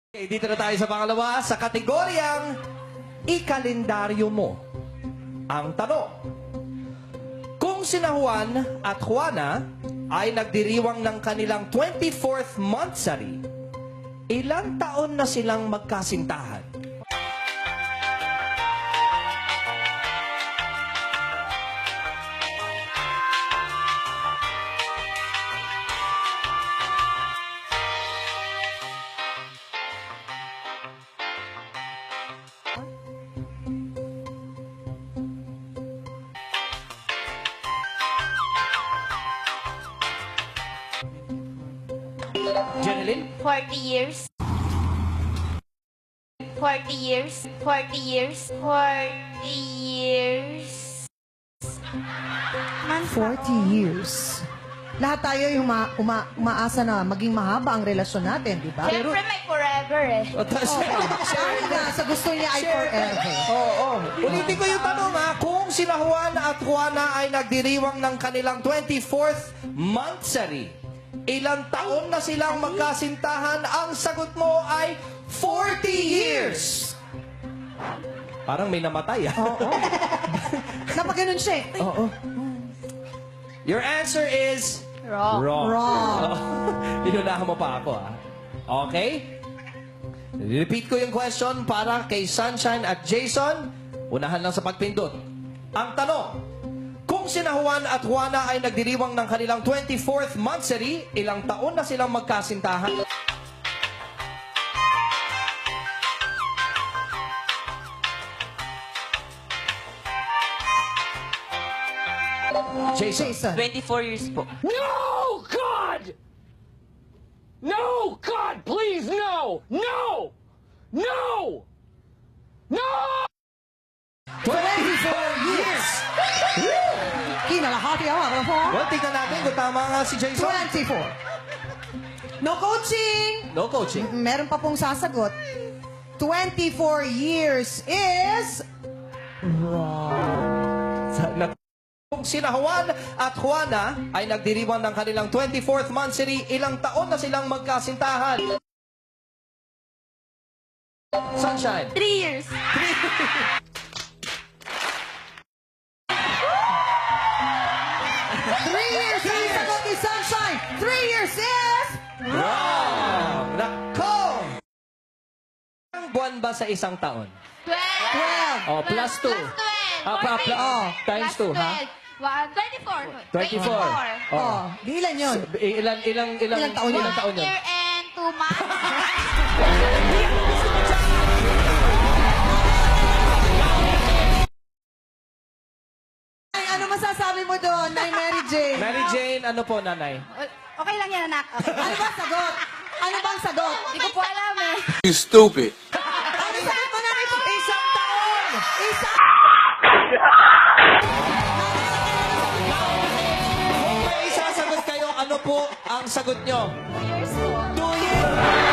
Okay, dito na tayo sa pangalawa sa kategoryang ikalendaryo mo. Ang tanong, kung sina Juan at Juana ay nagdiriwang ng kanilang 24th monthsary, ilang taon na silang magkasintahan? Jeneline? 40 years. 40 years. 40 years. 40 years. 40 years. Lahat tayo yung umaasa na maging mahaba ang relasyon natin, di ba? Siyempre may forever eh. Sorry nga, sa gusto niya ay forever. Oo. Ulitin ko yung tanong ha. Kung sina Juan at Juana ay nagdiriwang ng kanilang 24th monthsary, ilang taon na silang magkasintahan? Ang sagot mo ay 40 years. Parang may namatay ha. Oo. Napaganon siya eh. Oo. Your answer is Wrong. Wrong. Inunahan mo pa ako ha. Okay? Repeat ko yung question para kay Sunshine at Jason. Unahan lang sa pagpindot. Ang tanong, kung sina Juan at Juana ay nagdiriwang ng kanilang 24th monthsary, ilang taon na silang magkasintahan? Jason. Jason. 24 years po. No, God! No, God, please, no! No! No! No! 24 years. Kinalahati ako, ano po? Well, tingnan natin kung tama nga si Jason. 24. No coaching. No coaching. Meron pa pong sasagot. 24 years is... Kung sina Juan at Juana ay nagdiriwang ng kanilang 24th monthsary, ilang taon na silang magkasintahan? Sunshine. 3 years. 3 years ang sagot ni Sunshine. 3 years is... Wrong! Nako! Ilang buwan ba sa isang taon? 12. 12. Oh, plus 2. Times 2, ha? 24. 24. Oh, di ilan yun? Ilang taon yun? Ilang taon yun? Year and 2 months. Ay, ano masasabi mo doon, Nay Mary Jane? Mary Jane, ano po, nanay? Okay lang yan, anak. Ano bang sagot? Ano bang sagot? Hindi ko po alam eh. You stupid. Ano sagot mo na rin? Isang taon! Isang... Kung may isasagot kayo, ano po ang sagot nyo? Years po. 2 years!